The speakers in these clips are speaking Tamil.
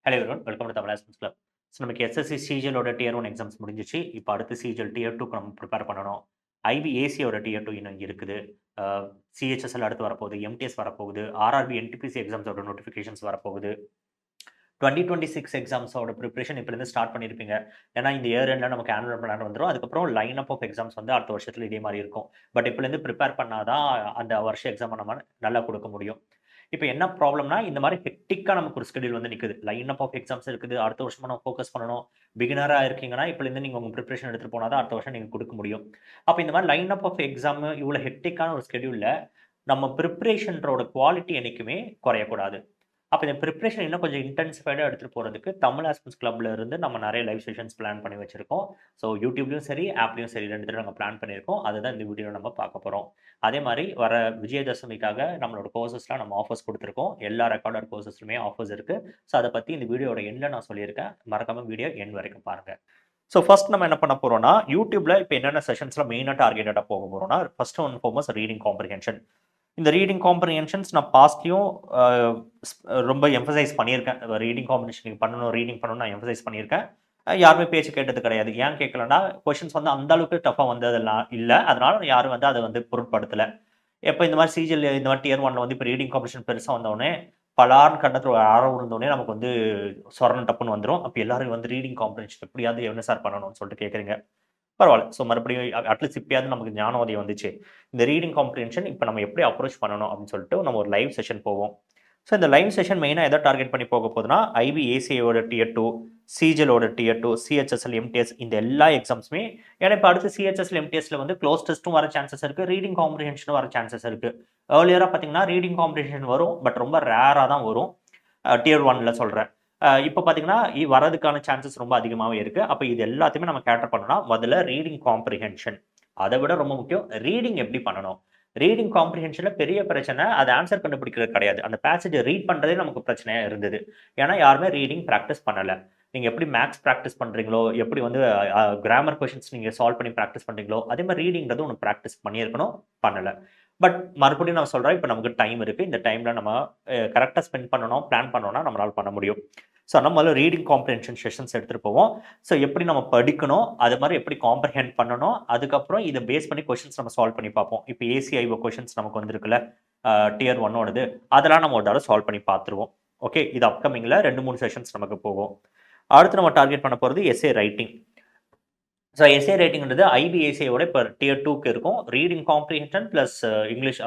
Hello everyone welcome to Tamil aspirants club. So நமக்கு எஸ்எஸ்சி சிஜிஎலோட டியர் 1 எக்ஸாம்ஸ் முடிஞ்சிச்சு. இப்போ அடுத்து சிஜிஎல் டியர் 2க்கு நம்ம ப்ரிப்பேர் பண்ணணும். ஐபிஏசியோட டியர் 2 இன்னும் இங்க இருக்குது. சிஹெச்எஸ்எல் அடுத்து வரப்போகுது, எம்டிஎஸ் வரப்போகுது, ஆர்ஆர்பி என்டிபிசி எக்ஸாம்ஸோட நோட்டிஃபிகேஷன்ஸ் வரப்போகுது. 2026 எக்ஸாம்ஸோட ப்ரிப்பரேஷன் இப்போலேருந்து ஸ்டார்ட் பண்ணியிருப்பீங்க. ஏன்னா இந்த இயர் எண்டில் நமக்கு ஆனுவல் பிளான் வந்துடும். அதுக்கப்புறம் லைன் அப் ஆஃப் எக்ஸாம்ஸ் வந்து அடுத்த வருஷத்தில் இதே மாதிரி இருக்கும். பட் இப்போலேருந்து ப்ரிப்பேர் பண்ணாதான் அந்த வருஷம் எக்ஸாமை நம்ம நல்லா கொடுக்க முடியும். இப்போ என்ன ப்ராப்ளம்னா, இந்த மாதிரி ஹெக்டிக்கா நமக்கு ஒரு ஷெட்யூல் வந்து நிக்குது. லைன் அப் ஆஃப் எக்ஸாம்ஸ் இருக்குது. அடுத்த வருஷமா நம்ம ஃபோக்கஸ் பண்ணணும். பிகினரா இருக்கீங்கன்னா, இப்பலேருந்து நீங்க உங்க பிரிப்பரேஷன் எடுத்துட்டு போனா தான் அடுத்த வருஷம் நீங்க குடுக்க முடியும். அப்ப இந்த மாதிரி லைன் அப் ஆஃப் எக்ஸாம் இவ்வளோ ஹெக்டிக்கான ஒரு ஷெட்யூல்ல நம்ம பிரிப்பரேஷன்றோட குவாலிட்டி என்னைக்குமே குறையக்கூடாது. அப்ப இந்த பிரிப்பரேஷன் இன்னும் கொஞ்சம் இன்டென்சிஃபைடா எடுத்துட்டு போறதுக்கு தமிழ் ஆஸ்பிரன்ஸ் கிளப்ல இருந்து நம்ம நிறைய லைவ் செஷன்ஸ் பிளான் பண்ணி வச்சிருக்கோம். ஸோ யூடியூப்லயும் சரி, ஆப்லயும் சரி 2 தடவ நாங்க பிளான் பண்ணியிருக்கோம். அதுதான் இந்த வீடியோல நம்ம பார்க்க போறோம். அதே மாரி வர விஜயதசமிக்காக நம்மளோட கோர்சஸ்லாம் நம்ம ஆஃபர்ஸ் குடுத்துருக்கோம். எல்லா ரெக்கார்டட் கோர்சஸ்லுமே ஆஃபர்ஸ் இருக்கு. ஸோ அத பத்தி இந்த வீடியோட எண்ட்ல நான் சொல்லியிருக்கேன். மறக்காம வீடியோ எண்ட் வரைக்கும் பாருங்க. ஸோ ஃபர்ஸ்ட் நம்ம என்ன பண்ண போறோம்னா, யூடியூப்ல இப்ப என்னென்ன செஷன்ஸ்ல மெயினா டார்கெட்டடா போக போறோம்னா, first and foremost reading comprehension. இந்த ரீடிங் காம்ப்ரிஹென்ஷன்ஸ் நான் பாஸ்ட்லயும் ரொம்ப எம்பசைஸ் பண்ணியிருக்கேன். ரீடிங் காம்ப்ரிஹென்ஷன் நீங்க பண்ணணும், ரீடிங் பண்ணணும்னு நான் எம்பசைஸ் பண்ணியிருக்கேன். யாருமே பேச்சு கேட்டது கிடையாது. ஏன் கேட்கலன்னா, கொஸ்டின்ஸ் வந்து அந்த அளவுக்கு டஃபா வந்ததெல்லாம் இல்ல. அதனால யாரும் வந்து அத வந்து பொருட்படுத்தல. எப்ப இந்த மாதிரி சிஜிஎல் இந்த மாதிரி டியர் 1ல வந்து இப்ப ரீடிங் காம்படிஷன் பெருசா வந்தோனே, பலார்ன்னு கண்டத்துல ஒரு அற விழுந்தோனே நமக்கு வந்து சொரணம் டப்புன்னு வந்துரும். அப்ப எல்லாரும் வந்து ரீடிங் காம்ப்ரிஹென்ஷன் எப்படியாவது என்ன சார் பண்ணணும்னு சொல்லிட்டு கேட்குறீங்க. பரவால்ல. ஸோ மறுபடியும் அட்லீஸ்ட் இப்பயாவது நமக்கு ஞானோதயம் வந்துச்சு. இந்த ரீடிங் காம்ப்ரிஹென்ஷன் இப்ப நம்ம எப்படி அப்ரோச் பண்ணணும் அப்படின்னு சொல்லிட்டு நம்ம ஒரு லைவ் செஷன் போவோம். ஸோ இந்த லைவ் செஷன் மெயினா எத டார்கெட் பண்ணி போக போகுதுன்னா, ஐபிஏசிஐயோட டியர் 2, சிஜிஎலோட டியர் 2, சிஹெச்எஸ்எல், எம்டிஎஸ் இந்த எல்லா எக்ஸாம்ஸுமே ஏன்னா இப்ப அடுத்து சிஹெச்எஸ்எல், எம்டிஎஸ்ல வந்து க்ளோஸ் டெஸ்ட்டும் வர சான்சஸ் இருக்கு. ரீடிங் காம்ப்ரிஹென்ஷனும் வர சான்சஸ் இருக்கு. ஏர்லியரா பார்த்தீங்கன்னா, ரீடிங் காம்ப்ரிஹென்ஷன் வரும். பட் ரொம்ப ரேரா தான் வரும். டியர் 1ல சொல்றேன். இப்ப பார்த்தீங்கன்னா, வரதுக்கான சான்சஸ் ரொம்ப அதிகமாவே இருக்கு. அப்ப இது எல்லாத்தையுமே நம்ம கேட்டர் பண்ணணும்னா, முதல்ல ரீடிங் காம்ப்ரிஹென்ஷன். அத விட ரொம்ப முக்கியம் ரீடிங் எப்படி பண்ணணும்? ரீடிங் காம்ப்ரிஹென்ஷன்ல பெரிய பிரச்சனை அது ஆன்சர் கண்டுபிடிக்கிறது கிடையாது. அந்த பேசேஜ ரீட் பண்றதே நமக்கு பிரச்சனையா இருந்தது. ஏன்னா யாருமே ரீடிங் பிராக்டிஸ் பண்ணல. நீங்க எப்படி மேத்ஸ் பிராக்டிஸ் பண்றீங்களோ, எப்படி வந்து கிராமர் கொஸ்டின்ஸ் நீங்க சால்வ் பண்ணி பிராக்டிஸ் பண்றீங்களோ, அதே மாரி ரீடிங்கிறது ஒண்ணு பிராக்டிஸ் பண்ணியிருக்கணும், பண்ணல. பட் மறுபடியும் நான் சொல்றேன், இப்ப நமக்கு டைம் இருக்கு. இந்த டைம்ல நம்ம கரெக்ட்டா ஸ்பெண்ட் பண்ணணும், பிளான் பண்ணோம்னா நம்மளால பண்ண முடியும். ஸோ நம்ம ரீடிங் காம்ப்ரிஹென்ஷன் செஷன்ஸ் எடுத்துட்டு போவோம். ஸோ எப்படி நம்ம படிக்கணும், அது மாதிரி எப்படி காம்ப்ரிஹெண்ட் பண்ணணும், அதுக்கப்புறம் இத பேஸ் பண்ணி கொஸ்டின்ஸ் நம்ம சால்வ் பண்ணி பார்ப்போம். இப்போ ஏசிஐஓ கொஸ்டின்ஸ் நமக்கு வந்திருக்குல்ல, டியர் 1ஓடது அதெல்லாம் நம்ம ஒரு தடவ சால்வ் பண்ணி பார்த்துருவோம். ஓகே, இது அப்கமிங்ல 2, 3 செஷன்ஸ் நமக்கு போகும். அடுத்து நம்ம டார்கெட் பண்ண போறது எஸ்ஏ ரைட்டிங். ஸோ எஸ்ஏ ரைட்டிங்ன்றது ஐபிஏசிஐயோட இப்போ டியர் 2க்கு இருக்கும். Reading comprehension plus English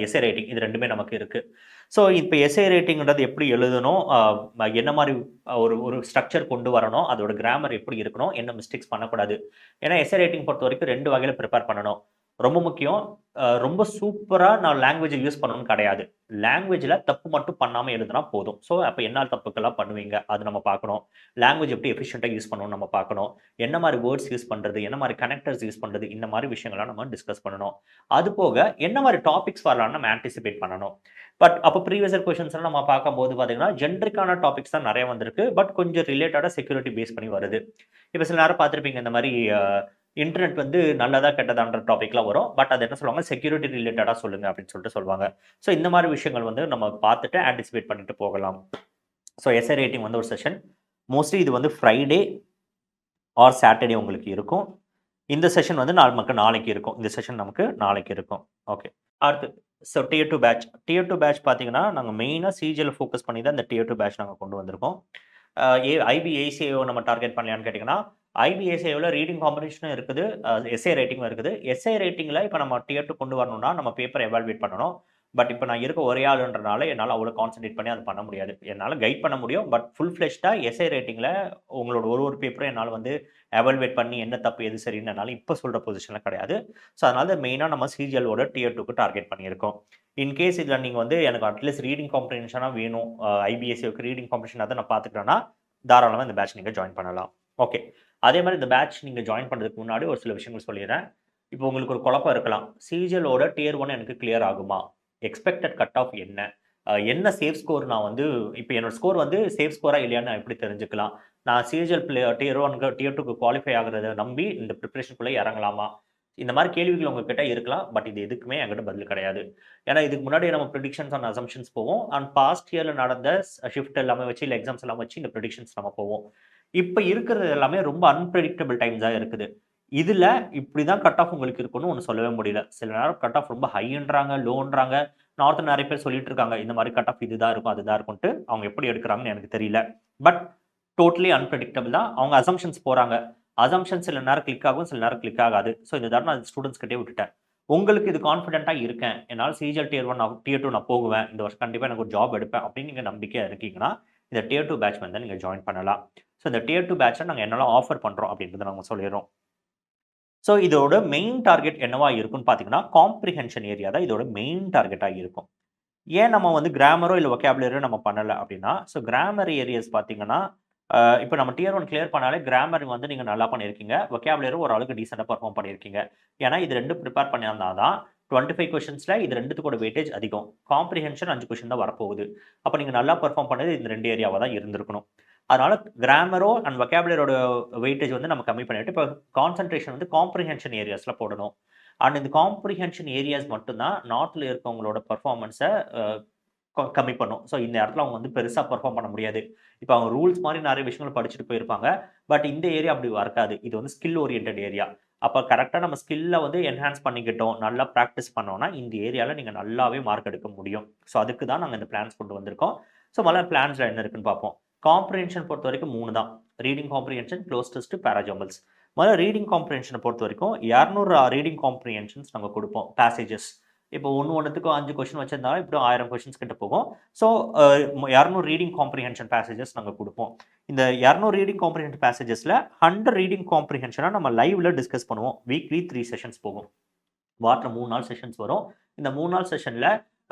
S A writing இது 2மே நமக்கு இருக்கு. ஸோ இப்போ எஸ்ஏ ரைட்டிங்ன்றது எப்படி எழுதணும், என்ன மாரி ஒரு ஒரு ஸ்ட்ரக்சர் கொண்டு வரணும், அதோட கிராமர் எப்படி இருக்கணும், என்ன மிஸ்டேக்ஸ் பண்ணக்கூடாது. ஏன்னா எஸ்ஏ ரைட்டிங் பொறுத்தவரைக்கும் 2 வகையில ப்ரிப்பேர் பண்ணணும். ரொம்ப முக்கியம், ரொம்ப சூப்பரா நான் லாங்குவேஜ யூஸ் பண்ணணும்னு கிடையாது. லாங்குவேஜ்ல தப்பு மட்டும் பண்ணாம எழுதுனா போதும். ஸோ அப்ப என்ன தப்புக்கெல்லாம் பண்ணுவீங்க, அது நம்ம பார்க்கணும். லாங்குவேஜ் எப்படி எஃபிஷியன்ட்டா யூஸ் பண்ணணும்னு நம்ம பார்க்கணும். என்ன மாரி வேர்ட்ஸ் யூஸ் பண்றது, என்ன மாரி கனெக்டர்ஸ் யூஸ் பண்றது, இந்த மாரி விஷயங்கள்லாம் நம்ம டிஸ்கஸ் பண்ணணும். அது போக என்ன மாரி டாபிக்ஸ் வரலாம்னு நம்ம ஆன்டிசிபேட் பண்ணணும். பட் அப்ப ப்ரீவியஸ் இயர் கொஸ்டின்ஸ்லாம் நம்ம பார்க்கும்போது பார்த்தீங்கன்னா, ஜெனரிக்கான டாபிக்ஸ் தான் நெறைய வந்திருக்கு. பட் கொஞ்சம் ரிலேட்டடா செக்யூரிட்டி பேஸ் பண்ணி வருது. இப்ப சில நேரம் பார்த்திருப்பீங்க இந்த மாரி இன்டர்நெட் வந்து நல்லதா கெட்டதான்ற டாபிக்லாம் வரும். பட் அது என்ன சொல்லுவாங்க, செக்யூரிட்டி ரிலேட்டடா சொல்லுங்க அப்படின்னு சொல்லிட்டு சொல்லுவாங்க. ஸோ இந்த மாரி விஷயங்கள் வந்து நம்ம பார்த்துட்டு ஆன்டிசிபேட் பண்ணிட்டு போகலாம். ஸோ எஸ்ஏ ரைட்டிங் வந்து ஒரு செஷன். மோஸ்ட்லி இது வந்து ஃப்ரைடே ஆர் சாட்டர்டே உங்களுக்கு இருக்கும். இந்த செஷன் வந்து நமக்கு நாளைக்கு இருக்கும். இந்த செஷன் நமக்கு நாளைக்கு இருக்கும். ஓகே. அடுத்து டியர் 2 பேட்ச். டியர் 2 பேட்ச் பார்த்தீங்கன்னா, நாங்க மெயினா சிஜிஎல்ல ஃபோக்கஸ் பண்ணி தான் இந்த டியர் 2 பேட்ச் நாங்க கொண்டு வந்திருக்கோம். ஐபிஏசிஐஓ நம்ம டார்கெட் பண்ணலையான்னு கேட்டீங்கன்னா, ஐபிஏசிஐஓல ரீடிங் காம்படிஷனும் இருக்குது, எஸ்ஏ ரைட்டிங்கும் இருக்குது. எஸ்ஏ ரைட்டிங்ல இப்ப நம்ம டியர் 2 கொண்டு வரணும்னா, நம்ம பேப்பர் எவாலுவேட் பண்ணணும். பட் இப்ப நான் இருக்க ஒரே ஆளுன்றனால என்னால அவ்வளோ கான்சன்ட்ரேட் பண்ணி அத பண்ண முடியாது. என்னால கைட் பண்ண முடியும். பட் ஃபுல் ஃப்ளெஷ்டா எஸ்ஏ ரைட்டிங்ல உங்களோட ஒரு பேப்பரும் என்னால வந்து எவாலுவேட் பண்ணி என்ன தப்பு, எது சரின்னு என்னால இப்ப சொல்ற பொசிஷன்ல கிடையாது. ஸோ அதனால மெயினா நம்ம சிஜிஎலோட டியர் 2க்கு டார்கெட் பண்ணியிருக்கோம். இன்கேஸ் இதுல நீங்க வந்து எனக்கு அட்லீஸ்ட் ரீடிங் காம்ப்ரிஹென்ஷனா வேணும், ஐபிஎஸ்சிக்கு ரீடிங் காம்ப்ரிஹென்ஷன் அத நான் பார்த்துக்கிறேன்னா, தாராளமா இந்த பேட்ச் நீங்க ஜாயின் பண்ணலாம். ஓகே. அதே மாரி இந்த பேட்ச் நீங்க ஜாயின் பண்றதுக்கு முன்னாடி ஒரு சில விஷயங்கள் சொல்லிர்றேன். இப்போ உங்களுக்கு ஒரு குழப்பம் இருக்கலாம். சிஜிஎலோட டியர் 1 எனக்கு கிளியர் ஆகுமா? எக்ஸ்பெக்டட் கட் ஆஃப் என்ன? என்ன சேஃப் ஸ்கோர் நான் வந்து இப்ப என்னோட ஸ்கோர் வந்து சேஃப் ஸ்கோரா இல்லையான்னு நான் எப்படி தெரிஞ்சுக்கலாம்? நான் சிஜிஎல் டியர் 1க்கு டியர் 2க்கு குவாலிஃபை ஆகுறத நம்பி இந்த பிரிப்பரேஷனுக்குள்ள இறங்கலாமா? இந்த மாதிரி கேள்விகள் உங்ககிட்ட இருக்கலாம். பட் இது எதுக்குமே என்கிட்ட பதில் கிடையாது. ஏன்னா இதுக்கு முன்னாடி நம்ம பிரெடிக்ஷன்ஸ் அண்ட் அசம்ப்ஷன்ஸ் போவோம். அண்ட் பாஸ்ட் இயர்ல நடந்த ஷிஃப்ட் எல்லாமே வச்சு, இல்ல எக்ஸாம்ஸ் எல்லாம் வச்சு இந்த பிரெடிக்ஷன்ஸ் நம்ம போவோம். இப்ப இருக்கிறது எல்லாமே ரொம்ப அன்பிரெடிக்டபிள் டைம்ஸா இருக்குது. இதுல இப்படிதான் கட் ஆஃப் உங்களுக்கு இருக்கும்னு ஒண்ணு சொல்லவே முடியல. சில நேரம் கட் ஆஃப் ரொம்ப ஹைன்றாங்க, லோன்றாங்க. நார்த்ல நெறைய பேர் சொல்லிட்டு இருக்காங்க. இந்த மாதிரி கட் ஆஃப் இதுதான் இருக்கும், அதுதான் இருக்கும்ன்ட்டு. அவங்க எப்படி எடுக்குறாங்கன்னு எனக்கு தெரியல. பட் டோட்டலி அன்பிரெடிக்டபிள் தான். அவங்க அசம்ப்ஷன்ஸ் போறாங்க. அசம்ப்ஷன்ஸ் சில நேரம் கிளிக் ஆகும், சில நேரம் கிளிக் ஆகாது. ஸோ இந்த தடவ நான் ஸ்டூடண்ட்ஸ் கிட்டயே விட்டுட்டேன். உங்களுக்கு இது கான்ஃபிடென்ட்டா இருக்கேன். என்னால சிஜிஎல் டியர் 1 டியர் 2 நான் போகுவேன். இந்த வருஷம் கண்டிப்பா எனக்கு ஒரு ஜாப் எடுப்பேன் அப்படின்னு நீங்க நம்பிக்கையா இருக்கீங்கன்னா, இந்த டியர் 2 பேட்ச் வந்து நீங்க ஜாயின் பண்ணலாம். ஸோ இந்த டியர் 2 பேட்ச்ல நாங்க என்னலாம் ஆஃபர் பண்றோம் அப்படின்றத நாங்க சொல்லிர்றோம். ஸோ இதோட மெயின் டார்கெட் என்னவா இருக்கும்னு பார்த்தீங்கன்னா, காம்ப்ரிஹென்ஷன் ஏரியா தான் இதோட மெயின் டார்கெட்டா இருக்கும். ஏன் நம்ம வந்து கிராமரோ இல்ல வொக்காபுலரியோ நம்ம பண்ணல அப்படின்னா, ஸோ கிராமர் ஏரியாஸ் பார்த்தீங்கன்னா, இப்ப நம்ம டியர் 1 கிளியர் பண்ணாலே கிராமர் வந்து நீங்க நல்லா பண்ணியிருக்கீங்க. வொக்காபுலரி ஓரளவுக்கு டீசென்ட்டா பெர்ஃபார்ம் பண்ணியிருக்கீங்க. ஏன்னா இது 2 பிரிப்பேர் பண்ணியிருந்தா தான் 25 கொஸ்டின்ஸ்ல இது 2த்துக்கோட வெயிட்டேஜ் அதிகம். காம்ப்ரிஹென்ஷன் 5 கொஸ்டின் தான் வரப்போகுது. அப்ப நீங்க நல்லா பெர்ஃபார்ம் பண்ணது இந்த 2 ஏரியாவா தான் இருந்திருக்கணும். அதனால கிராமரோ அண்ட் வொக்காபுலரியோட வெயிட்டேஜ் வந்து நம்ம கம்மி பண்ணிட்டு, இப்ப கான்சன்ட்ரேஷன் வந்து காம்ப்ரிஹென்ஷன் ஏரியாஸ்ல போடணும். அண்ட் இந்த காம்ப்ரிஹென்ஷன் ஏரியாஸ் மட்டும் தான் நார்த்ல இருக்கவங்களோட பெர்ஃபார்மன்ஸ அ கம்மி பண்ணும். ஸோ இந்த இடத்துல அவங்க வந்து பெருசா பெர்ஃபார்ம் பண்ண முடியாது. இப்ப அவங்க ரூல்ஸ் மாரி நெறைய விஷயங்கள் படிச்சுட்டு போயிருப்பாங்க. பட் இந்த ஏரியா அப்படி இருக்காது. இது வந்து ஸ்கில் ஓரியன்டட் ஏரியா. அப்ப கரெக்ட்டா நம்ம ஸ்கில்ல வந்து என்ஹான்ஸ் பண்ணிக்கிட்டோம். நல்லா பிராக்டிஸ் பண்ணோம்னா, இந்த ஏரியால நீங்க நல்லாவே மார்க் எடுக்க முடியும். ஸோ அதுக்கு தான் நாங்க இந்த பிளான்ஸ் கொண்டு வந்திருக்கோம். ஸோ முதல்ல பிளான்ஸ்ல என்ன இருக்குன்னு பார்ப்போம். காம்ப்ரிஹென்ஷன் பொறுத்தவரைக்கும் 3 தான். Reading comprehension, cloze test, parajumbles. முதல்ல ரீடிங் காம்ப்ரிஹென்ஷன பொறுத்தவரைக்கும் 200 ரீடிங் காம்ப்ரிஹென்ஷன்ஸ் நாங்க குடுப்போம். பேசேஜஸ். இப்போ ஒண்ணுத்துக்கும் 5 கொஸ்டின் வச்சிருந்தாலும் எப்படியும் 1000 கொஸ்டின்ஸ் கிட்ட போகும். ஸோ 200 ரீடிங் காம்ப்ரிஹென்ஷன் பேசேஜஸ் நாங்க குடுப்போம். இந்த 200 ரீடிங் காம்ப்ரிஹென்ஷன் பேசேஜஸ்ல 100 ரீடிங் காம்ப்ரிஹென்ஷனா நம்ம லைவ்ல டிஸ்கஸ் பண்ணுவோம். வீக்லி 3 செஷன்ஸ் போகும். வாரத்துல 3 நாள் செஷன்ஸ் வரும். இந்த 3 நாள் செஷன்ல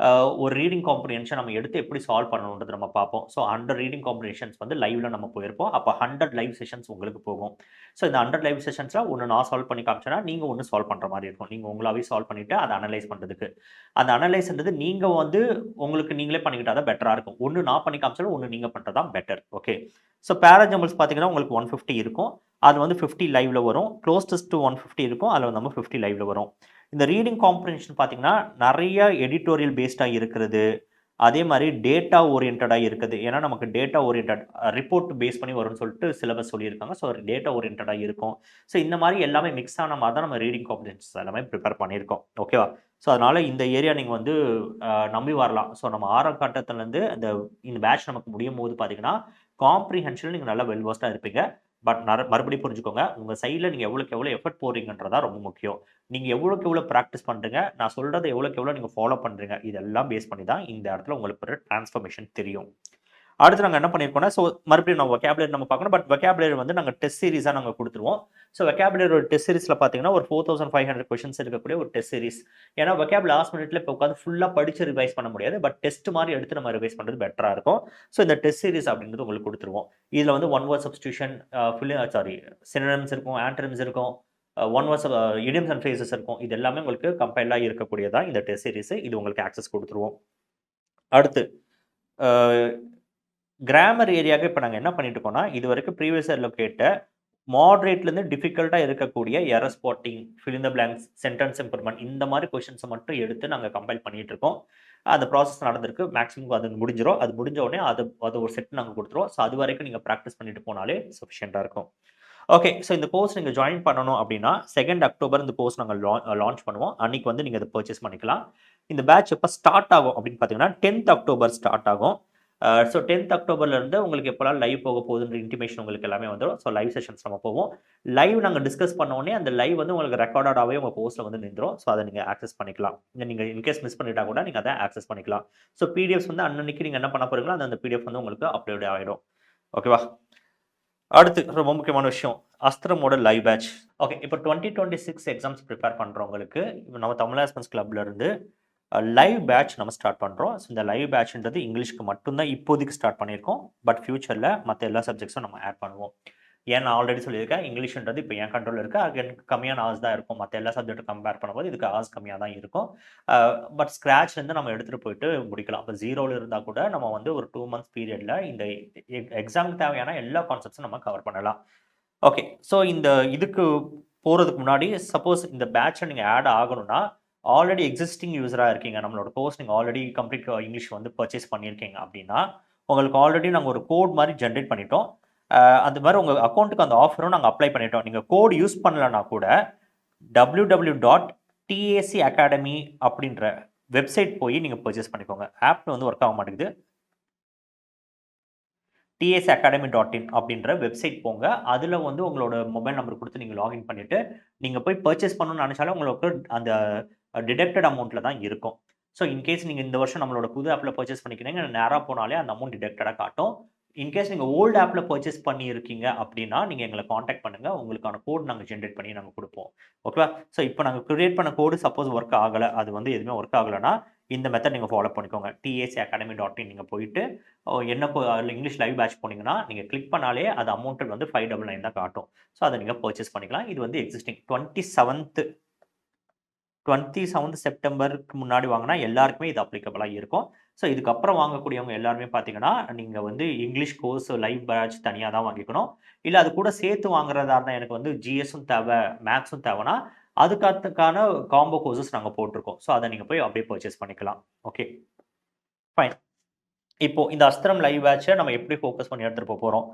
ஒரு ரீடிங் காம்ப்ரிஹென்ஷன் நம்ம எடுத்து எப்படி சால்வ் பண்ணணும்ன்றத நம்ம பார்ப்போம். ஸோ 100 ரீடிங் காம்ப்ரிஹென்ஷன்ஸ் வந்து லைவ்ல நம்ம போயிருப்போம். அப்ப 100 லைவ் செஷன்ஸ் உங்களுக்கு போகும். ஸோ இந்த 100 லைவ் செஷன்ஸ்ல ஒண்ணு நான் சால்வ் பண்ணி காமிச்சேன்னா, நீங்க ஒண்ணு சால்வ் பண்ற மாரி இருக்கும். நீங்க உங்களாவே சால்வ் பண்ணிட்டு அத அனலைஸ் பண்றதுக்கு. அந்த அனலைஸ்ன்றது நீங்க வந்து உங்களுக்கு நீங்களே பண்ணிக்கிட்டா தான் பெட்டரா இருக்கும். ஒண்ணு நான் பண்ணி காமிச்சாலும், ஒண்ணு நீங்க பண்றது தான் பெட்டர். ஓகே. ஸோ பேராஜம்பிள்ஸ் பார்த்தீங்கன்னா, உங்களுக்கு 150 இருக்கும். அது வந்து 50 லைவ்ல வரும். க்ளோஸ் டெஸ்ட் 150 இருக்கும். அதுல நம்ம 50 லைவ்ல வரும். இந்த ரீடிங் காம்ப்ரிஹென்ஷன் பார்த்தீங்கன்னா, நெறைய எடிட்டோரியல் பேஸ்டா இருக்கிறது. அதே மாரி டேட்டா ஓரியன்டடா இருக்குது. ஏன்னா, நமக்கு டேட்டா ஓரியன்டட் ரிப்போர்ட் பேஸ் பண்ணி வரும்னு சொல்லிட்டு சிலபஸ் சொல்லியிருக்காங்க. ஸோ டேட்டா ஓரியன்டடா இருக்கும். ஸோ இந்த மாரி எல்லாமே மிக்ஸ் ஆன மாரி தான் நம்ம ரீடிங் காம்ப்ரிஹென்ஷன்ஸ் எல்லாமே பிரிப்பேர் பண்ணியிருக்கோம். ஓகேவா? ஸோ அதனால இந்த ஏரியா நீங்க வந்து நம்பி வரலாம். ஸோ நம்ம கட்டத்துலருந்து இந்த பேட்ச் நமக்கு முடியும்போது பார்த்தீங்கன்னா, காம்ப்ரிஹென்ஷன்ல நீங்க நல்லா வெல் வெர்ஸ்டா இருப்பீங்க. பட் மறுபடியும் புரிஞ்சுக்கோங்க. உங்க சைட்ல நீங்க எவ்வளவுக்கு எவ்வளவு எஃபோர்ட் போடுறீங்கன்றது தான் ரொம்ப முக்கியம். நீங்க எவ்வளோக்கு எவ்வளோ பிராக்டிஸ் பண்றீங்க, நான் சொல்றத எவ்வளோக்கு எவ்வளோ நீங்க ஃபாலோ பண்றீங்க, இதெல்லாம் பேஸ் பண்ணி தான் இந்த இடத்துல உங்களுக்கு ஒரு டிரான்ஸ்ஃபர்மேஷன் தெரியும். அடுத்து நாங்க என்ன பண்ணியிருக்கோம்னா, ஸோ மறுபடியும் நம்ம வொக்காபுலரி நம்ம பார்க்கணும். பட் வொக்காபுலரி வந்து நாங்க டெஸ்ட் சீரிஸா நாங்க குடுத்துருவோம். ஸோ வொக்காபுலரியோட டெஸ்ட் சீரிஸ்ல பார்த்தீங்கன்னா, ஒரு 4500 கொஸ்டின்ஸ் இருக்கக்கூடிய ஒரு டெஸ்ட் சீரிஸ். ஏன்னா வொக்காப் லாஸ்ட் மினிட்ல இப்போ உட்காந்து ஃபுல்லா படிச்சு ரிவைஸ் பண்ண முடியாது. பட் டெஸ்ட் மாரி எடுத்து நம்ம ரிவைஸ் பண்றது பெட்டரா இருக்கும். ஸோ இந்த டெஸ்ட் சீரிஸ் அப்படின்றது உங்களுக்கு குடுத்துருவோம். இதுல வந்து ஒன் வேர்ட் சப்ஸ்டிடியூஷன், சினோனிம்ஸ் இருக்கும், ஆன்டோனிம்ஸ் இருக்கும். One words idioms and phrases இருக்கும். இது எல்லாமே உங்களுக்கு கம்பைலா இருக்கக்கூடியதா இந்த டெஸ்ட் சீரிஸ். இது உங்களுக்கு ஆக்சஸ் குடுத்துருவோம். அடுத்து அ கிராமர் ஏரியாக்கு இப்ப நாங்க என்ன பண்ணிட்டு இருக்கோம்னா, இதுவரைக்கும் ப்ரீவியஸ் இயர்ல கேட்ட மாடரேட்லேருந்து டிஃபிகல்ட்டா இருக்கக்கூடிய error spotting, fill in the blanks, sentence improvement இந்த மாரி கொஸ்டின்ஸ மட்டும் எடுத்து நாங்க கம்பைல் பண்ணிட்டு இருக்கோம். அந்த ப்ராசஸ் நடந்திருக்கு. மேக்ஸிமம் அது முடிஞ்சிரும். அது முடிஞ்ச உடனே அது அது ஒரு செட் நாங்க குடுத்துருவோம். ஸோ அதுவரைக்கும் நீங்க பிராக்டிஸ் பண்ணிட்டு போனாலே சஃபிஷியன்ட்டா இருக்கும். ஓகே. ஸோ இந்த கோர்ஸ் நீங்க ஜாயின் பண்ணணும் அப்படின்னா, 2 அக்டோபர் இந்த கோர்ஸ் நாங்க லான்ச் பண்ணுவோம். அன்னைக்கு வந்து நீங்க இத பர்ச்சேஸ் பண்ணிக்கலாம். இந்த பேட்ச் எப்ப ஸ்டார்ட் ஆகும் அப்படின்னு பார்த்தீங்கன்னா, 10த் அக்டோபர் ஸ்டார்ட் ஆகும். ஸோ 10த் அக்டோபர்ல இருந்து உங்களுக்கு எப்பலாம் லைவ் போக போகுதுன்ற இன்டிமேஷன் உங்களுக்கு எல்லாமே வந்துரும். ஸோ லைவ் செஷன்ஸ் நம்ம போவோம். லைவ் நாங்க டிஸ்கஸ் பண்ண உடனே அந்த லைவ் வந்து உங்களுக்கு ரெக்கார்டடாவே உங்க போஸ்ட்ல வந்து நின்றும். ஸோ அத நீங்க ஆக்சஸ் பண்ணிக்கலாம். நீங்க இன்கேஸ் மிஸ் பண்ணிட்டா கூட நீங்க அத ஆக்சஸ் பண்ணிக்கலாம். ஸோ பிடிஎஃப்ஸ் வந்து அன்னன்னைக்கு நீங்க என்ன பண்ண போறீங்களோ, அந்த பிடிஎஃப் வந்து உங்களுக்கு அப்லோட் ஆயிடும். ஓகேவா? அடுத்து ரொம்ப முக்கியமான விஷயம். அஸ்திரமோட லைவ் பேட்ச். ஓகே. இப்போ 2026 எக்ஸாம்ஸ் பிரிப்பேர் பண்றவங்களுக்கு, நம்ம தமிழ் ஆஸ்பிரன்ட்ஸ் கிளப்ல இருந்து லைவ் பேட்ச் நம்ம ஸ்டார்ட் பண்றோம். ஸோ இந்த லைவ் பேட்ச்ன்றது இங்கிலீஷ்க்கு மட்டும் தான் இப்போதைக்கு ஸ்டார்ட் பண்ணியிருக்கோம். பட் ஃபியூச்சர்ல மத்த எல்லா சப்ஜெக்ட்ஸும் நம்ம ஆட் பண்ணுவோம். ஏன் நான் ஆல்ரெடி சொல்லியிருக்கேன், இங்கிலீஷ்ன்றது இப்போ என் கண்ட்ரோல்ல இருக்கு. அது எனக்கு கம்மியான ஹார்ஸ் தான் இருக்கும். மத்த எல்லா சப்ஜெக்ட்டும் கம்பேர் பண்ணும்போது இதுக்கு ஹார்ஸ் கம்மியா தான் இருக்கும். பட் ஸ்க்ராட்ச்லேருந்து நம்ம எடுத்துட்டு போயிட்டு முடிக்கலாம். அப்போ 0ல இருந்தா கூட நம்ம வந்து ஒரு 2 மந்த்ஸ் பீரியட்ல இந்த எக்ஸாம்க்கு தேவையான எல்லா கான்செப்ட்ஸும் நம்ம கவர் பண்ணலாம். ஓகே. ஸோ இந்த இதுக்கு போகிறதுக்கு முன்னாடி சப்போஸ் இந்த பேட்சில் நீங்கள் ஆட் ஆகணும்னா ஆல்ரெடி எக்ஸிஸ்டிங் யூஸராக இருக்கீங்க, நம்மளோட கோர்ஸ் நீங்கள் ஆல்ரெடி கம்ப்ளீட் இங்கிலீஷ் வந்து பர்ச்சேஸ் பண்ணியிருக்கீங்க அப்படின்னா உங்களுக்கு ஆல்ரெடி நாங்கள் ஒரு கோட் மாதிரி ஜென்ரேட் பண்ணிட்டோம். அந்த மாதிரி உங்கள் அக்கௌண்ட்டுக்கு அந்த ஆஃபரும் நாங்கள் அப்ளை பண்ணிட்டோம். நீங்கள் கோட் யூஸ் பண்ணலன்னா கூட www.tacacademy அப்படின்ற வெப்சைட் போய் நீங்கள் பர்ச்சேஸ் பண்ணிக்கோங்க. ஆப் வந்து ஒர்க் ஆக மாட்டேங்குது. tacacademy.in அப்படின்ற வெப்சைட் போங்க. அதில் வந்து உங்களோட மொபைல் நம்பர் கொடுத்து நீங்கள் லாகின் பண்ணிவிட்டு நீங்கள் போய் பர்ச்சேஸ் பண்ணணும்னு நினச்சாலும் உங்களுக்கு அந்த டிடெக்டட் அமௌண்ட்டில் தான் இருக்கும். ஸோ இன்கேஸ் நீங்கள் இந்த வருஷம் நம்மளோட புது ஆப்பில் பர்ச்சேஸ் பண்ணிக்கிறீங்க, நேராக போனாலே அந்த அமௌண்ட் டிடெக்டடாக காட்டும். இன்கேஸ் நீங்கள் ஓல்டு ஆப்பில் பர்ச்சேஸ் பண்ணியிருக்கீங்க அப்படின்னா நீங்கள் எங்களை காண்டாக்ட் பண்ணுங்கள். உங்களுக்கான கோட் நாங்கள் ஜென்ரேட் பண்ணி நாங்கள் கொடுப்போம். ஓகேவா? ஸோ இப்போ நாங்கள் கிரியேட் பண்ண கோடு சப்போஸ் ஒர்க் ஆகலை, அது வந்து எதுவுமே ஒர்க் ஆகலைன்னா இந்த மெத்தட் நீங்கள் ஃபாலோ பண்ணிக்கோங்க. tacacademy.in நீங்கள் போயிட்டு என்ன இங்கிலீஷ் லைவ் பேட்ச் போனீங்கன்னா நீங்கள் கிளிக் பண்ணாலே அது அமௌண்ட் வந்து 599 தான் காட்டும். ஸோ அதை நீங்கள் பர்ச்சேஸ் பண்ணிக்கலாம். இது வந்து எக்ஸிஸ்டிங் 27th செப்டம்பருக்கு முன்னாடி வாங்கினா எல்லாருக்குமே இது அப்ளிகபிளாக இருக்கும். ஸோ இதுக்கப்புறம் வாங்கக்கூடியவங்க எல்லாருமே பார்த்தீங்கன்னா நீங்கள் வந்து இங்கிலீஷ் கோர்ஸ் லைவ் பேட்ச் தனியாக தான் வாங்கிக்கணும். இல்லை அது கூட சேர்த்து வாங்குறதா இருந்தால் எனக்கு வந்து ஜிஎஸும் தேவை, மேக்ஸும் தேவைன்னா அதுக்கான காம்போ கோர்சஸ் நாங்கள் போட்டிருக்கோம். ஸோ அதை நீங்கள் போய் அப்படியே பர்ச்சேஸ் பண்ணிக்கலாம். Okay, fine. இப்போ இந்த அஸ்திரம் லைவ் பேட்சை நம்ம எப்படி ஃபோக்கஸ் பண்ணி எடுத்துகிட்டு போகிறோம்?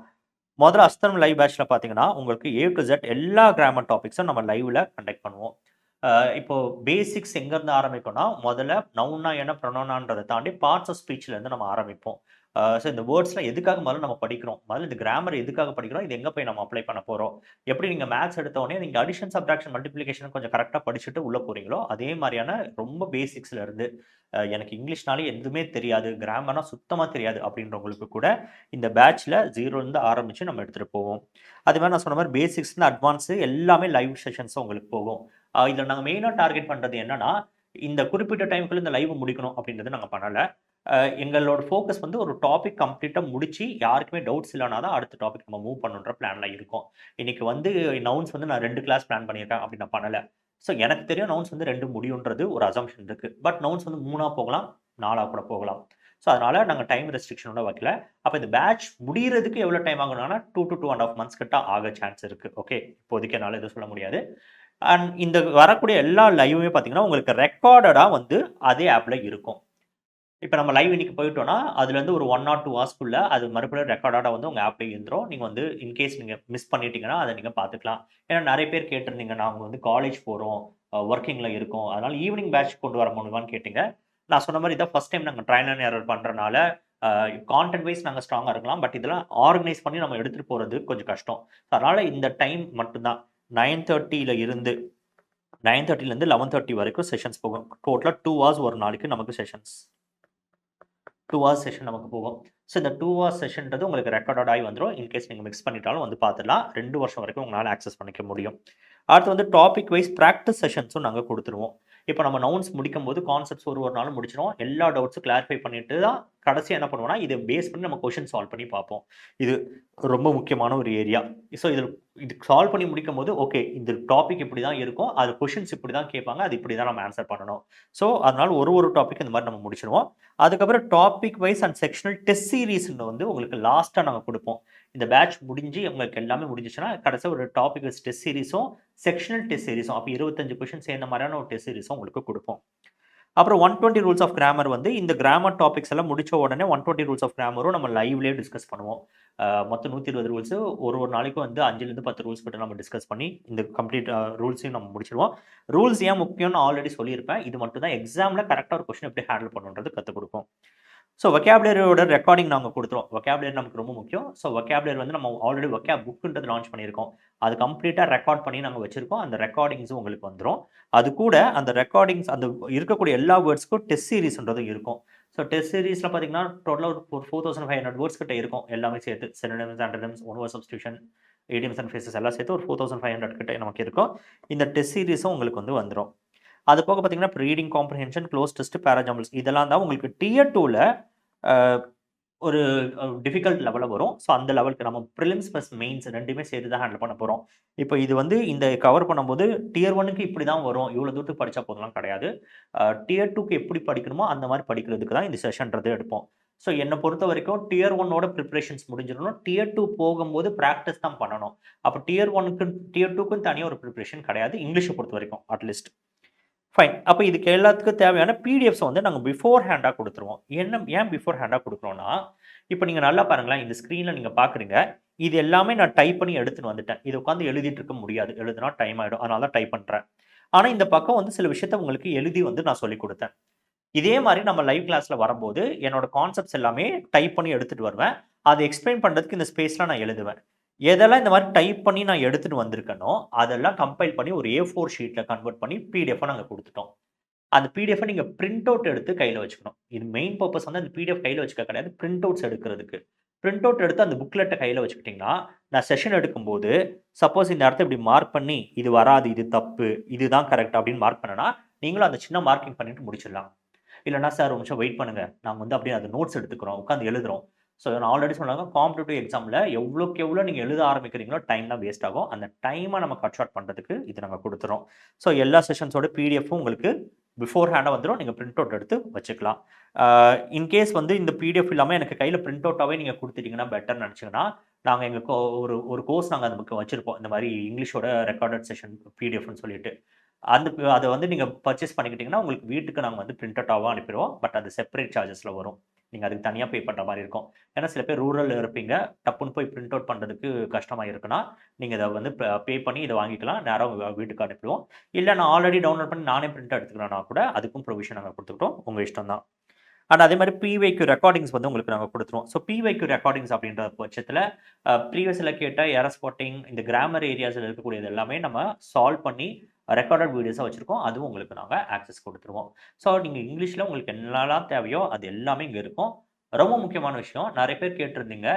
முதல்ல அஸ்திரம் லைவ் பேட்சில் பார்த்தீங்கன்னா உங்களுக்கு A to Z எல்லா கிராமர் டாபிக்ஸும் நம்ம லைவில் கண்டக்ட் பண்ணுவோம். இப்போ பேசிக்ஸ் எங்கேருந்து ஆரம்பிக்கும்னா முதல்ல நவுனா என்ன ப்ரொனவுனான்றதை தாண்டி பார்ட்ஸ் ஆஃப் ஸ்பீச்லேருந்து நம்ம ஆரம்பிப்போம். ஸோ இந்த வேர்ட்ஸ்லாம் எதுக்காக முதல்ல நம்ம படிக்கிறோம், முதல்ல இந்த கிராமர் எதுக்காக படிக்கிறோம், இது எங்கே போய் நம்ம அப்ளை பண்ண போகிறோம். எப்படி நீங்கள் மேத்ஸ் எடுத்தோடனே நீங்கள் அடிஷன், சப்ட்ராக்ஷன், மல்டிப்ளிகேஷன் கொஞ்சம் கரெக்டாக படிச்சுட்டு உள்ளே போகிறீங்களோ அதே மாதிரியான ரொம்ப பேசிக்ஸில் இருந்து எனக்கு இங்கிலீஷ்னாலே எதுவுமே தெரியாது, கிராமர்னா சுத்தமாக தெரியாது அப்படின்றவங்களுக்கு கூட இந்த பேட்சில் 0லேருந்து ஆரம்பித்து நம்ம எடுத்துகிட்டு போவோம். அதே மாதிரி நான் சொன்ன மாதிரி பேசிக்ஸ்லேருந்து அட்வான்ஸு எல்லாமே லைவ் செஷன்ஸும் உங்களுக்கு போகும். இதில் நாங்கள் மெயினாக டார்கெட் பண்ணுறது என்னன்னா இந்த குறிப்பிட்ட டைமுக்குள்ள இந்த லைவ் முடிக்கணும் அப்படின்றது நாங்கள் பண்ணலை. எங்களோட ஃபோக்கஸ் வந்து ஒரு டாபிக் கம்ப்ளீட்டாக முடிச்சு யாருக்குமே டவுட்ஸ் இல்லைனா தான் அடுத்த டாபிக் நம்ம மூவ் பண்ணுன்ற பிளானில் இருக்கும். இன்னைக்கு வந்து நவுன்ஸ் வந்து நான் 2 கிளாஸ் பிளான் பண்ணியிருக்கேன் அப்படி நான் பண்ணலை. ஸோ எனக்கு தெரியும் நவுன்ஸ் வந்து 2 முடியுன்றது ஒரு அசம்ஷன் இருக்குது. பட் நவுன்ஸ் வந்து 3ஆக போகலாம், 4ஆக கூட போகலாம். ஸோ அதனால் நாங்கள் டைம் ரெஸ்ட்ரிக்ஷனோட வைக்கல. அப்போ இந்த பேட்ச் முடிகிறதுக்கு எவ்வளோ டைம் ஆகணும்னா 2 to 2.5 months கிட்ட ஆக சான்ஸ் இருக்குது. ஓகே, இப்போதைக்கு என்னால் எதுவும் சொல்ல முடியாது. அண்ட் இந்த வரக்கூடிய எல்லா லைவுமே பார்த்தீங்கன்னா உங்களுக்கு ரெக்கார்டடாக வந்து அதே ஆப்பில் இருக்கும். இப்போ நம்ம லைவ் இன்னைக்கு போயிட்டோம்னா அதுலேருந்து ஒரு 1 or 2 hours அது மறுபடியும் ரெக்கார்டாக வந்து உங்கள் ஆப்லேயே இருந்துரும். நீங்கள் வந்து இன்கேஸ் நீங்கள் மிஸ் பண்ணிட்டீங்கன்னா அதை நீங்கள் பார்த்துக்கலாம். ஏன்னா நிறைய பேர் கேட்டிருந்தீங்க, நாங்கள் வந்து காலேஜ் போகிறோம், ஒர்க்கிங்கில் இருக்கோம், அதனால் ஈவினிங் பேட்ச் கொண்டு வர முடியுமான்னு கேட்டிங்க. நான் சொன்ன மாதிரி இதான் ஃபஸ்ட் டைம் நாங்கள் ட்ரையல் அண்ட் எரர் பண்ணுறனால கான்டென்ட் வைஸ் நாங்கள் ஸ்ட்ராங்காக இருக்கலாம். பட் இதெல்லாம் ஆர்கனைஸ் பண்ணி நம்ம எடுத்துகிட்டு போகிறது கொஞ்சம் கஷ்டம். அதனால் இந்த டைம் மட்டும்தான் 9:30 9:30லேருந்து 11:30 வரைக்கும் செஷன்ஸ் போகும். டோட்டலாக 2 hours ஒரு நாளைக்கு நமக்கு செஷன்ஸ். 2 hours செஷன் நமக்கு போகும். ஸோ இந்த 2 hours செஷன்றது உங்களுக்கு ரெக்கார்டட் ஆகி வந்துடும். இன்கேஸ் நீங்கள் மிக்ஸ் பண்ணிட்டாலும் வந்து பார்த்துடலாம். 2 வருஷம் வரைக்கும் உங்களால் ஆக்சஸ் பண்ணிக்க முடியும். அடுத்து வந்து டாபிக் வைஸ் ப்ராக்டிஸ் செஷன்ஸும் நாங்கள் கொடுத்துருவோம். இப்போ நம்ம நவுன்ஸ் முடிக்கும் போது கான்செப்ட்ஸ் ஒரு நாளும் முடிச்சிடும். எல்லா டவுட்ஸும் கிளாரிஃபை பண்ணிட்டு தான் கடைசியாக என்ன பண்ணுவோம்னா இதை பேஸ் பண்ணி நம்ம கொஷின் சால்வ் பண்ணி பார்ப்போம். இது ரொம்ப முக்கியமான ஒரு ஏரியா. ஸோ இது சால்வ் பண்ணி முடிக்கும் போது ஓகே இந்த டாபிக் இப்படி தான் இருக்கும், அது கொஷின்ஸ் இப்படி தான் கேட்பாங்க, அது இப்படி தான் நம்ம ஆன்சர் பண்ணணும். ஸோ அதனால ஒரு டாபிக் இந்த மாதிரி நம்ம முடிச்சிடுவோம். அதுக்கப்புறம் topic wise and sectional test சீரீஸ்ன்னு வந்து உங்களுக்கு லாஸ்ட்டாக நாங்கள் கொடுப்போம். இந்த பேட்ச் முடிஞ்சு உங்களுக்கு எல்லாமே முடிஞ்சிச்சுன்னா கடைசியாக ஒரு டாபிக் வைஸ் டெஸ்ட் சீரீஸும் செக்ஷனல் டெஸ்ட் சீரீஸும் அப்போ 25 கொஷின் சேர்ந்த மாதிரியான ஒரு டெஸ்ட் சீரீஸும் உங்களுக்கு கொடுப்போம். அப்புறம் 120 ரூல்ஸ் ஆஃப் கிராமர் வந்து இந்த கிராமர் டாபிக்ஸ் எல்லாம் முடிச்ச உடனே 120 ரூல்ஸ் ஆஃப் கிராமரும் நம்ம லைவ்லேயே டிஸ்கஸ் பண்ணுவோம். மொத்தம் 120 ரூல்ஸ் ஒரு நாளைக்கு வந்து 5லேருந்து 10 ரூல்ஸ் கிட்ட நம்ம டிஸ்கஸ் பண்ணி இந்த கம்ப்ளீட் ரூல்ஸையும் நம்ம முடிச்சிடுவோம். ரூல்ஸ் ஏன் முக்கியம்னு ஆல்ரெடி சொல்லியிருப்பேன். இது மட்டும் தான் எக்ஸாமில் கரெக்டாக ஒரு கொஸ்டின் எப்படி ஹேண்டில் பண்ணுன்றது கற்றுக் கொடுக்கும். ஸோ வொக்காபுலரியோட ரெக்கார்டிங் நாங்கள் கொடுத்துருவோம். வொக்காபுலரி நமக்கு ரொம்ப முக்கியம். ஸோ வொக்காபுலரி வந்து நம்ம ஆல்ரெடி வொக்காப் புக்குன்றது லான்ச் பண்ணியிருக்கோம். அது கம்ப்ளீட்டாக ரெக்கார்ட் பண்ணி நாங்கள் வச்சுருக்கோம். அந்த ரெக்கார்டிங்ஸும் உங்களுக்கு வந்துடும். அது கூட அந்த ரெக்கார்டிங்ஸ் அந்த இருக்கக்கூடிய எல்லா வேர்ட்ஸ்க்கும் டெஸ்ட் சீரீஸ்ன்றதும் இருக்கும். ஸோ டெஸ்ட் சீரீஸில் பார்த்தீங்கன்னா டோட்டலாக ஒரு 4500 வேர்ட்ஸ் கிட்ட இருக்கும் எல்லாமே சேர்த்து. Synonyms, antonyms, one word substitution, idioms and phrases எல்லாம் சேர்த்து ஒரு 4500 கிட்ட நமக்கு இருக்கும். இந்த டெஸ்ட் சீரீஸும் உங்களுக்கு வந்து வந்துடும். அது போக பார்த்தீங்கன்னா ரீடிங் காம்ப்ரிஹென்ஷன், க்ளோஸ் டெஸ்ட், பேராஜாம்பிள்ஸ் இதெல்லாம் தான் உங்களுக்கு Tier 2ல ஒரு டிஃபிகல்ட் லெவலில் வரும். ஸோ அந்த லெவலுக்கு நம்ம ப்ரிலிம்ஸ் ப்ளஸ் மெயின்ஸ் 2மே சேர்த்து தான் ஹேண்டில் பண்ண போகிறோம். இப்போ இது வந்து இந்த கவர் பண்ணும்போது Tier 1க்கு இப்படி தான் வரும், இவ்வளோ தூரத்துக்கு படித்தா போதெல்லாம் கிடையாது. Tier 2க்கு எப்படி படிக்கணுமோ அந்த மாதிரி படிக்கிறதுக்கு தான் இந்த செஷன்றது எடுப்போம். ஸோ என்ன பொறுத்த வரைக்கும் டியர் 1ஓட ப்ரிப்பரேஷன்ஸ் முடிஞ்சிடணும். டியர் 2 போகும்போது பிராக்டிஸ் தான் பண்ணணும். அப்போ டியர் 1க்கு டியர் 2க்கும் தனியா ஒரு ப்ரிப்பரேஷன் கிடையாது. இங்கிலீஷை பொறுத்த வரைக்கும் அட்லீஸ்ட். ஃபைன். அப்ப இதுக்கு எல்லாத்துக்கும் தேவையான பிடிஎஃப்ஸ வந்து நாங்க பிஃபோர் ஹேண்டா குடுத்துருவோம். ஏன் பிஃபோர் ஹேண்டா குடுக்குறோம்னா, இப்ப நீங்க நல்லா பாருங்களேன். இந்த ஸ்க்ரீன்ல நீங்க பார்க்குறீங்க. இது எல்லாமே நான் டைப் பண்ணி எடுத்துட்டு வந்துட்டேன். இத உட்கார்ந்து எழுதிட்டு இருக்க முடியாது. எழுதுனா டைம் ஆயிடும். அதனால தான் டைப் பண்றேன். ஆனா இந்த பக்கம் வந்து சில விஷயத்த உங்களுக்கு எழுதி வந்து நான் சொல்லிக் குடுத்தேன். இதே மாரி நம்ம லைவ் கிளாஸ்ல வரம்போது, என்னோட கான்செப்ட்ஸ் எல்லாமே டைப் பண்ணி எடுத்துட்டு வருவேன். அத எக்ஸ்ப்ளைன் பண்றதுக்கு இந்த ஸ்பேஸ்லாம் நான் எழுதுவேன். எதெல்லாம் இந்த மாரி டைப் பண்ணி நான் எடுத்துட்டு வந்திருக்கேனோ, அதெல்லாம் கம்பைல் பண்ணி ஒரு A4 ஷீட்ல கன்வெர்ட் பண்ணி பிடிஎஃப்பா நாங்க குடுத்துட்டோம். அந்த பிடிஎஃப்ப நீங்க பிரிண்ட் அவுட் எடுத்து கையில வச்சுக்கணும். இது மெயின் பர்ப்பஸ் வந்து அந்த பிடிஎஃப் கையில வச்சுக்க கிடையாது. பிரிண்ட் அவுட்ஸ் எடுக்கிறதுக்கு. பிரிண்ட் அவுட் எடுத்து அந்த புக்லெட்ட கையில வச்சுக்கிட்டீங்கன்னா, நான் செஷன் எடுக்கும்போது, சப்போஸ் இந்த இடத்த இப்படி மார்க் பண்ணி, இது வராது, இது தப்பு, இதுதான் கரெக்ட் அப்படின்னு மார்க் பண்ணேன்னா, நீங்களும் அந்த சின்ன மார்க்கிங் பண்ணிட்டு முடிச்சிடலாம். இல்லன்னா, சார் ஒரு நிமிஷம் வெயிட் பண்ணுங்க. நாங்க வந்து அப்படியே அந்த நோட்ஸ் எடுத்துக்கிறோம். உட்கார்ந்து எழுதுறோம். ஸோ நான் ஆல்ரெடி சொன்னாங்க காம்படிட்டிவ் எக்ஸாம்ல எவ்வளோக்கு எவ்வளோ நீங்க எழுத ஆரம்பிக்கிறீங்களோ, டைம் தான் வேஸ்ட் ஆகும். அந்த டைம நம்ம கட் ஷார்ட் பண்றதுக்கு இது நாங்க குடுத்துறோம். ஸோ எல்லா செஷன்ஸோட பிடிஎஃப்பும் உங்களுக்கு பிஃபோர் ஹேண்டா வந்துரும். நீங்க பிரிண்ட் அவுட் எடுத்து வச்சுக்கலாம். ஆ இன்கேஸ் வந்து இந்த பிடிஎஃப் இல்லாம எனக்கு கையில பிரிண்ட் அவுட்டாவே நீங்க குடுத்துட்டீங்கன்னா பெட்டர்ன்னு நெனச்சீங்கன்னா, நாங்க எங்க ஒரு ஒரு கோர்ஸ் நாங்க அதுக்கு வச்சிருப்போம். இந்த மாரி இங்கிலீஷோட ரெக்கார்டட் செஷன் பிடிஎஃப்ன்னு சொல்லிட்டு. அந்த அத வந்து நீங்க பர்ச்சேஸ் பண்ணிக்கிட்டீங்கன்னா, உங்களுக்கு வீட்டுக்கு நாங்க வந்து பிரிண்ட் அவுட்டாவும் அனுப்பிருவோம். பட் அது செப்பரேட் சார்ஜஸ்ல வரும். நீங்க அதுக்கு தனியா பே பண்ற மாரி இருக்கும். ஏன்னா சில பேர் ரூரல்ல இருப்பீங்க. டப்புன்னு போய் பிரிண்ட் அவுட் பண்றதுக்கு கஷ்டமா இருக்குன்னா, நீங்க இத வந்து பே பண்ணி இத வாங்கிக்கலாம். நேரா உங்க வீட்டுக்கு அனுப்பிடுவோம். இல்ல நான் ஆல்ரெடி டவுன்லோட் பண்ணி நானே பிரிண்ட் எடுத்துக்கிறேன்னா கூட, அதுக்கும் ப்ரொவிஷன் நாங்க குடுத்துக்கிட்டோம். உங்க இஷ்டம் தான். அண்ட் அதே மாரி பிவைக்யூ ரெக்கார்டிங்ஸ் வந்து உங்களுக்கு நாங்க குடுத்துருவோம். ஸோ பிவைக்யூ ரெக்கார்டிங்ஸ் அப்படின்ற பட்சத்தில, ப்ரீவியஸ்ல கேட்ட எரர் ஸ்பாட்டிங், இந்த கிராமர் ஏரியாஸ்ல இருக்கக்கூடியது எல்லாமே நம்ம சால்வ் பண்ணி ரெக்கார்டட் வீடியோஸா வச்சிருக்கோம். அதுவும் உங்களுக்கு நாங்க ஆக்சஸ் குடுத்துருவோம். ஸோ நீங்க இங்கிலீஷ்ல உங்களுக்கு என்னலாம் தேவையோ, அது எல்லாமே இங்க இருக்கும். ரொம்ப முக்கியமான விஷயம், நெறைய பேர் கேட்டிருந்தீங்க.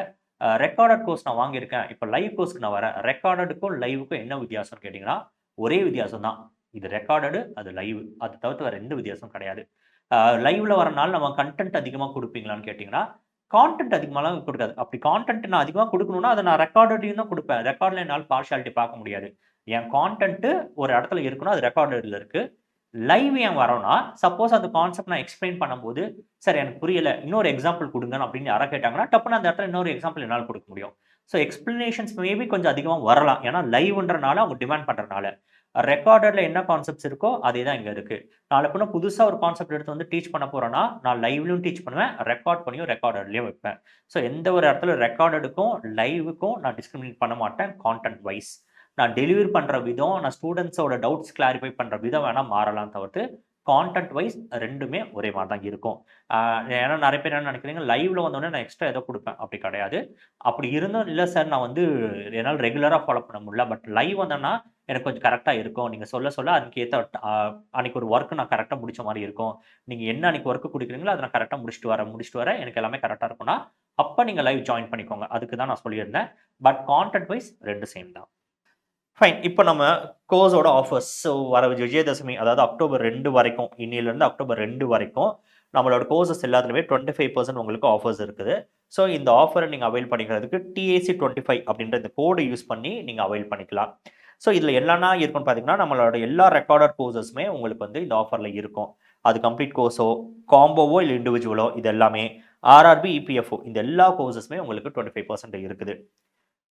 ரெக்கார்டட் கோர்ஸ் நான் வாங்கியிருக்கேன். இப்ப லைவ் கோர்ஸ்க்கு நான் வரேன். ரெக்கார்டடுக்கும் லைவ்க்கும் என்ன வித்தியாசம்னு கேட்டீங்கன்னா, ஒரே வித்தியாசம் தான். இது ரெக்கார்டடு, அது லைவ். அது தவிர்த்து வேற எந்த வித்தியாசமும் கிடையாது. லைவ்ல வரனால நம்ம கன்டென்ட் அதிகமா குடுப்பீங்களான்னு கேட்டீங்கன்னா, கான்டென்ட் அதிகமாலாம் குடுக்காது. அப்படி கான்டென்ட் நான் அதிகமா குடுக்கணும்னா, அத நான் ரெக்கார்டட்லயும் தான் குடுப்பேன். ரெக்கார்ட்ல என்னால பார்ஷியாலிட்டி பார்க்க முடியாது. என் கான்டென்ட் ஒரு இடத்துல இருக்கணும். அது ரெக்கார்டட்ல இருக்கு. லைவ் ஏன் வரோம்னா, சப்போஸ் அந்த கான்செப்ட் நான் எக்ஸ்ப்ளைன் பண்ணும்போது, "சார் எனக்கு புரியல. இன்னொரு எக்ஸாம்பிள் குடுங்க" அப்படின்னு யாராவது கேட்டாங்கன்னா, டப்புன்னு அந்த இடத்துல இன்னொரு எக்ஸாம்பிள் என்னால குடுக்க முடியும். ஸோ எக்ஸ்ப்ளனேஷன்ஸ் மேபி கொஞ்சம் அதிகமா வரலாம். ஏன்னா லைவ்ன்றனால அவங்க டிமாண்ட் பண்றனால. ரெக்கார்டட்ல என்ன கான்செப்ட்ஸ் இருக்கோ, அதே தான் இங்க இருக்கு. நாள பின்ன புதுசா ஒரு கான்செப்ட் எடுத்து வந்து டீச் பண்ண போறேன்னா, நான் லைவ்லயும் டீச் பண்ணுவேன். ரெக்கார்ட் பண்ணியும் ரெக்கார்டட்லயும் வைப்பேன். ஸோ எந்த ஒரு இடத்துல ரெக்கார்டடுக்கும், லைவ்வுக்கும் நான் டிஸ்கிரிமினேட் பண்ண மாட்டேன் கான்டென்ட் வைஸ். நான் டெலிவரி பண்ற விதம், நான் ஸ்டூடண்ட்ஸோட டவுட்ஸ் கிளாரிஃபை பண்ற விதம் வேணா மாறலாம் தவிர்த்து, கான்டென்ட் வைஸ் 2மே ஒரே மாரி தான் இருக்கும். ஆ ஏன்னா நெறைய பேர் என்ன நெனைக்கிறீங்க, லைவ்ல வந்தோனே நான் எக்ஸ்ட்ரா ஏதோ குடுப்பேன். அப்படி கிடையாது. அப்படி இருந்தும், "இல்ல சார் நான் வந்து என்னால ரெகுலரா ஃபாலோ பண்ண முடியல. பட் லைவ் வந்தேன்னா எனக்கு கொஞ்சம் கரெக்ட்டா இருக்கும். நீங்க சொல்ல சொல்ல அதுக்கு ஏத்த அன்னைக்கு ஒரு வொர்க் நான் கரெக்ட்டா முடிச்ச மாரி இருக்கும். நீங்க என்ன அன்னைக்கு வொர்க் குடுக்குறீங்களோ, அத நான் கரெக்ட்டா முடிச்சுட்டு வரேன். எனக்கு எல்லாமே கரெக்ட்டா இருக்கும்னா, அப்ப நீங்க லைவ் ஜாயின் பண்ணிக்கோங்க." அதுக்கு தான் நான் சொல்லியிருந்தேன். பட் கான்டென்ட் வைஸ் 2 சேம் தான். ஃபைன். இப்ப நம்ம கோர்ஸோட ஆஃபர்ஸ். ஸோ வர விஜயதசமி அதாவது அக்டோபர் 2 வரைக்கும், இன்னையிலிருந்து அக்டோபர் 2 வரைக்கும் நம்மளோட கோர்ஸஸ் எல்லாத்துலயுமே 25% உங்களுக்கு ஆஃபர்ஸ் இருக்குது. ஸோ இந்த ஆஃபர நீங்க அவைல் பண்ணிக்கிறதுக்கு TAC25 அப்படின்ற இந்த கோட யூஸ் பண்ணி நீங்க அவைல் பண்ணிக்கலாம். ஸோ இதுல என்னென்ன இருக்குன்னு பார்த்தீங்கன்னா, நம்மளோட எல்லா ரெக்கார்டட் கோர்ஸஸுமே உங்களுக்கு வந்து இந்த ஆஃபர்ல இருக்கும். அது கம்ப்ளீட் கோர்ஸோ, காம்போவோ இல்ல இண்டிவிஜுவலோ இது எல்லாமே RRB, EPFO இந்த எல்லா கோர்ஸஸுமே உங்களுக்கு 25% இருக்குது.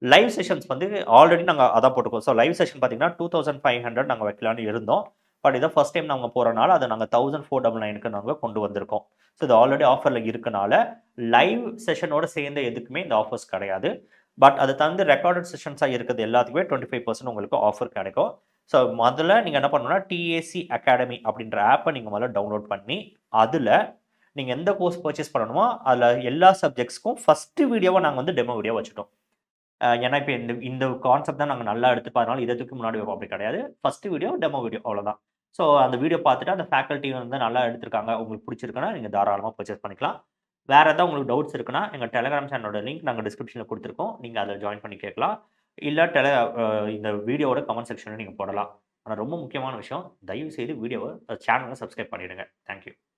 லைவ் செஷன்ஸ் வந்து ஆல்ரெடி நாங்க அதான் போட்டுருக்கோம். ஸோ லைவ் செஷன் பார்த்தீங்கன்னா, 2500 நாங்க வைக்கலான்னு இருந்தோம். பட் இதான் ஃபர்ஸ்ட் டைம் நாங்க போறனால, அத நாங்க 1499க்கு நாங்க கொண்டு வந்திருக்கோம். ஸோ இது ஆல்ரெடி ஆஃபர்ல இருக்கனால, லைவ் செஷனோட சேர்ந்த எதுக்குமே இந்த ஆஃபர்ஸ் கிடையாது. பட் அத தவிர்த்து ரெக்கார்டட் செஷன்ஸா இருக்கிறது எல்லாத்துக்குமே 25% உங்களுக்கு ஆஃபர் கிடைக்கும். ஸோ முதல்ல நீங்க என்ன பண்ணணும்னா, TAC அகாடமி அப்படின்ற ஆப்ப நீங்க முதல்ல டவுன்லோட் பண்ணி, அதுல நீங்க எந்த கோர்ஸ் பர்ச்சேஸ் பண்ணணுமோ, அதுல எல்லா சப்ஜெக்ட்ஸ்க்கும் ஃபர்ஸ்ட் வீடியோவா நாங்க வந்து டெமோ வீடியோ வச்சுட்டோம். ஏன்னா, இப்ப இந்த இந்த கான்செப்ட் தான் நாங்க நல்லா எடுத்துப்போம். அதனால இத தூக்கி முன்னாடி வைப்போம் அப்படி கிடையாது. ஃபர்ஸ்ட் வீடியோ, டெமோ வீடியோ அவ்வளோதான். ஸோ அந்த வீடியோ பார்த்துட்டு அந்த ஃபேக்கல்டி வந்து நல்லா எடுத்திருக்காங்க. உங்களுக்கு பிடிச்சிருக்குன்னா, நீங்க தாராளமா பர்ச்சேஸ் பண்ணிக்கலாம். வேற ஏதாவது உங்களுக்கு டவுட்ஸ் இருக்குன்னா, எங்க டெலகிராம் சேனலோட லிங்க் நாங்க டிஸ்கிரிப்ஷன்ல குடுத்துருக்கோம். நீங்க அதில ஜாயின் பண்ணி கேட்கலாம். இல்ல இந்த வீடியோவோட கமெண்ட் செக்ஷன்ல நீங்க போடலாம். ஆனா ரொம்ப முக்கியமான விஷயம், தயவு செய்து சேனல சப்ஸ்கிரைப் பண்ணிடுங்க. Thank you.